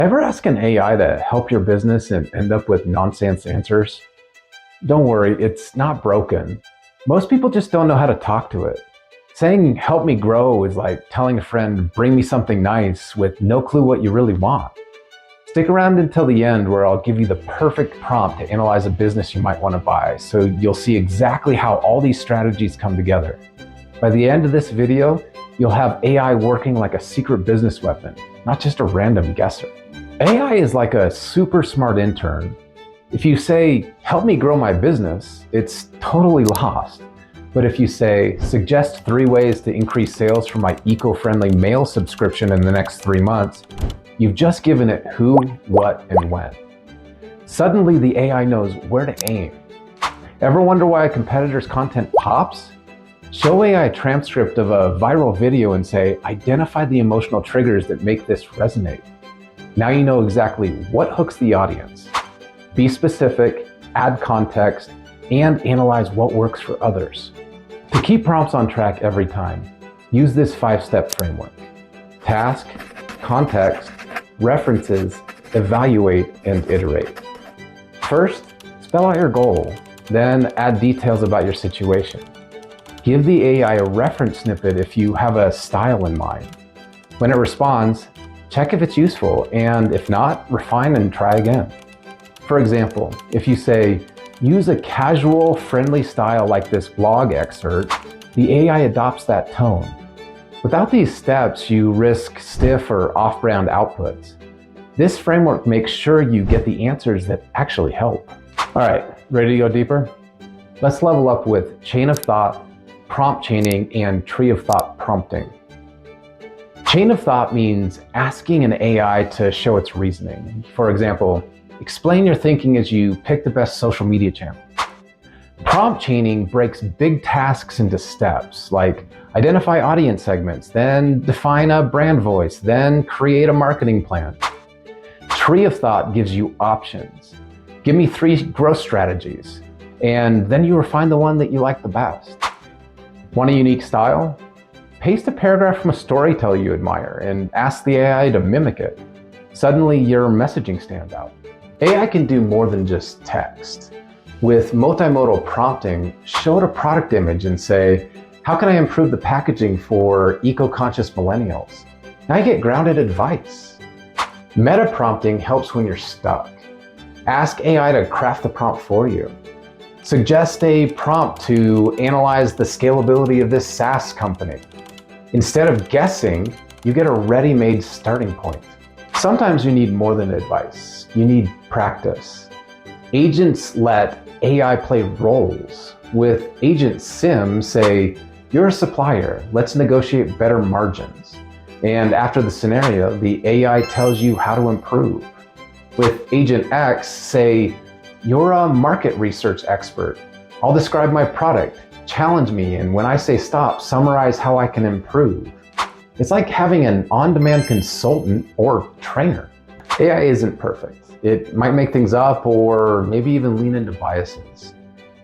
Ever ask an AI to help your business and end up with nonsense answers? Don't worry, it's not broken. Most people just don't know how to talk to it. Saying, "help me grow," is like telling a friend, "bring me something nice," with no clue what you really want. Stick around until the end where I'll give you the perfect prompt to analyze a business you might want to buy, so you'll see exactly how all these strategies come together. By the end of this video, you'll have AI working like a secret business weapon, not just a random guesser. AI is like a super smart intern. If you say, "help me grow my business," it's totally lost. But if you say, "suggest 3 ways to increase sales for my eco-friendly mail subscription in the next 3 months," you've just given it who, what, and when. Suddenly the AI knows where to aim. Ever wonder why a competitor's content pops? Show AI a transcript of a viral video and say, "identify the emotional triggers that make this resonate." Now you know exactly what hooks the audience. Be specific, add context, and analyze what works for others. To keep prompts on track every time, use this 5-step framework. Task, context, references, evaluate, and iterate. First, spell out your goal, then add details about your situation. Give the AI a reference snippet if you have a style in mind. When it responds, check if it's useful, and if not, refine and try again. For example, if you say, "use a casual, friendly style like this blog excerpt," the AI adopts that tone. Without these steps, you risk stiff or off-brand outputs. This framework makes sure you get the answers that actually help. All right, ready to go deeper? Let's level up with chain of thought, prompt chaining, and tree of thought prompting. Chain of thought means asking an AI to show its reasoning. For example, explain your thinking as you pick the best social media channel. Prompt chaining breaks big tasks into steps, like identify audience segments, then define a brand voice, then create a marketing plan. Tree of thought gives you options. Give me 3 growth strategies, and then you refine the one that you like the best. Want a unique style? Paste a paragraph from a storyteller you admire and ask the AI to mimic it. Suddenly, your messaging stands out. AI can do more than just text. With multimodal prompting, show it a product image and say, "how can I improve the packaging for eco-conscious millennials?" Now you get grounded advice. Meta prompting helps when you're stuck. Ask AI to craft the prompt for you. Suggest a prompt to analyze the scalability of this SaaS company. Instead of guessing, you get a ready-made starting point. Sometimes you need more than advice. You need practice. Agents let AI play roles. With Agent Sim, say, "you're a supplier, let's negotiate better margins." And after the scenario, the AI tells you how to improve. With Agent X, say, "you're a market research expert. I'll describe my product. Challenge me, and when I say stop, summarize how I can improve." It's like having an on-demand consultant or trainer. AI isn't perfect. It might make things up or maybe even lean into biases.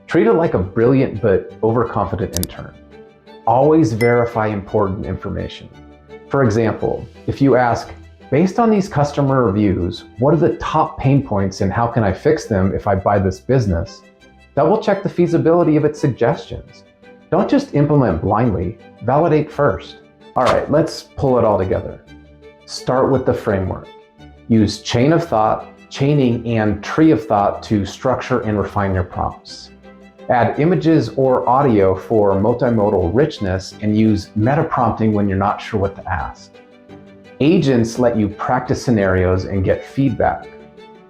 Treat it like a brilliant but overconfident intern. Always verify important information. For example, if you ask, "based on these customer reviews, what are the top pain points and how can I fix them if I buy this business?" Double check the feasibility of its suggestions. Don't just implement blindly, validate first. All right, let's pull it all together. Start with the framework. Use chain of thought, chaining, and tree of thought to structure and refine your prompts. Add images or audio for multimodal richness and use meta prompting when you're not sure what to ask. Agents let you practice scenarios and get feedback.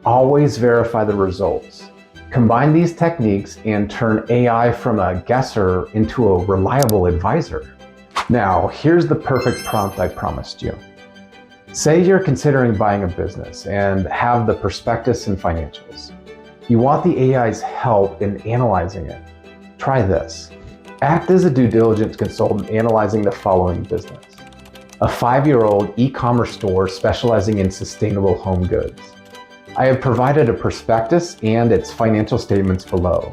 Always verify the results. Combine these techniques and turn AI from a guesser into a reliable advisor. Now, here's the perfect prompt I promised you. Say you're considering buying a business and have the prospectus and financials. You want the AI's help in analyzing it. Try this. Act as a due diligence consultant analyzing the following business. A 5-year-old e-commerce store specializing in sustainable home goods. I have provided a prospectus and its financial statements below.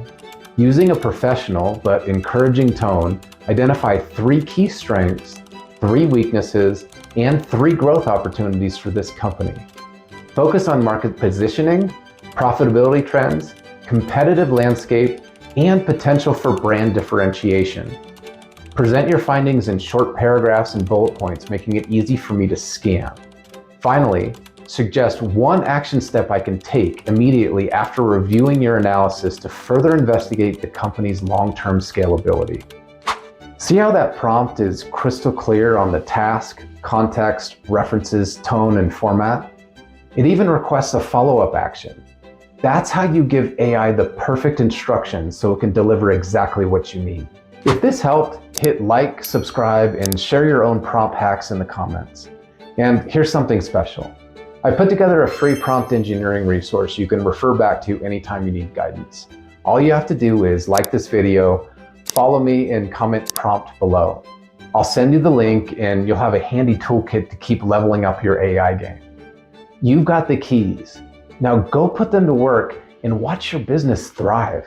Using a professional but encouraging tone, identify 3 key strengths, 3 weaknesses, and 3 growth opportunities for this company. Focus on market positioning, profitability trends, competitive landscape, and potential for brand differentiation. Present your findings in short paragraphs and bullet points, making it easy for me to scan. Finally, suggest one action step I can take immediately after reviewing your analysis to further investigate the company's long-term scalability. See how that prompt is crystal clear on the task, context, references, tone, and format? It even requests a follow-up action. That's how you give AI the perfect instructions so it can deliver exactly what you need. If this helped, hit like, subscribe, and share your own prompt hacks in the comments. And here's something special. I put together a free prompt engineering resource you can refer back to anytime you need guidance. All you have to do is like this video, follow me, and comment prompt below. I'll send you the link and you'll have a handy toolkit to keep leveling up your AI game. You've got the keys. Now go put them to work and watch your business thrive.